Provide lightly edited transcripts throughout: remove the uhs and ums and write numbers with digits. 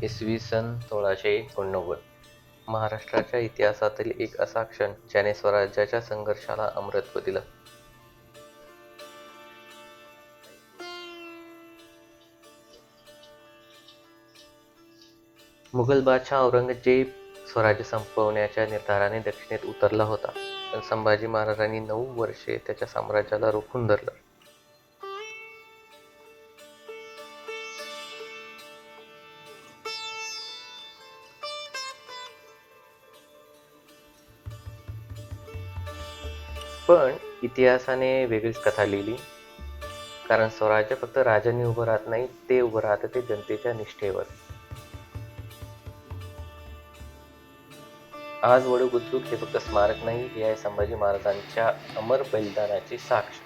इसवी सन 1689. महाराष्ट्राच्या इतिहासातील एक असा क्षण ज्याने स्वराज्याच्या संघर्षाला अमरत्व दिलं. मुघल बादशाह औरंगजेब स्वराज्य संपवण्याच्या निर्धाराने दक्षिणेत उतरला होता, पण संभाजी महाराजांनी 9 वर्षे त्याच्या साम्राज्याला रोखून धरलं. पण इतिहासाने वेगळीच कथा लिहिली. कारण स्वराज्य फक्त राजांनी उभं राहत नाही, ते उभं राहतं ते जनतेच्या निष्ठेवर. आज वडू बुद्रुक हे फक्त स्मारक नाही, हे आहे संभाजी महाराजांच्या अमर बलिदानाची साक्ष.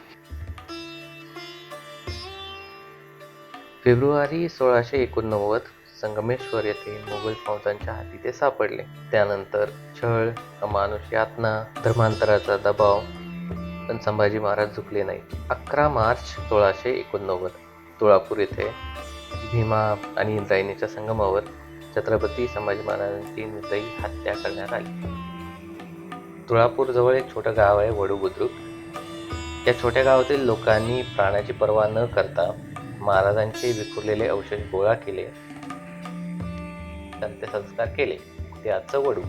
फेब्रुवारी 1689 संगमेश्वर येथे मुघल फौजांच्या हाती ते सापडले. त्यानंतर छळ, अमानुष यातना, धर्मांतराचा दबाव, पण संभाजी महाराज झुकले नाही. 11 मार्च 1689 तुळापूर येथे भीमा आणि इंद्रायणीच्या संगमावर छत्रपती संभाजी महाराजांची निर्दयी हत्या करण्यात आली. तुळापूर जवळ एक छोटं गाव आहे वडू बुद्रुक. या छोट्या गावातील लोकांनी प्राणाची पर्वा न करता महाराजांचे विखुरलेले अवशेष गोळा केले, त्यांचे संस्कार केले. ते आजचं वडू.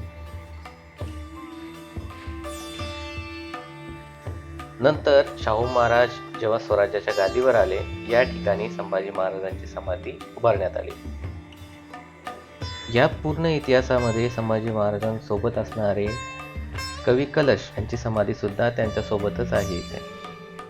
नंतर शाहू महाराज जेव्हा स्वराज्याच्या गादीवर आले, या ठिकाणी संभाजी महाराजांची समाधी उभारण्यात आली. या पूर्ण इतिहासामध्ये संभाजी महाराजांसोबत असणारे कवी कलश यांची समाधी सुद्धा त्यांच्या सोबतच आहे इथे.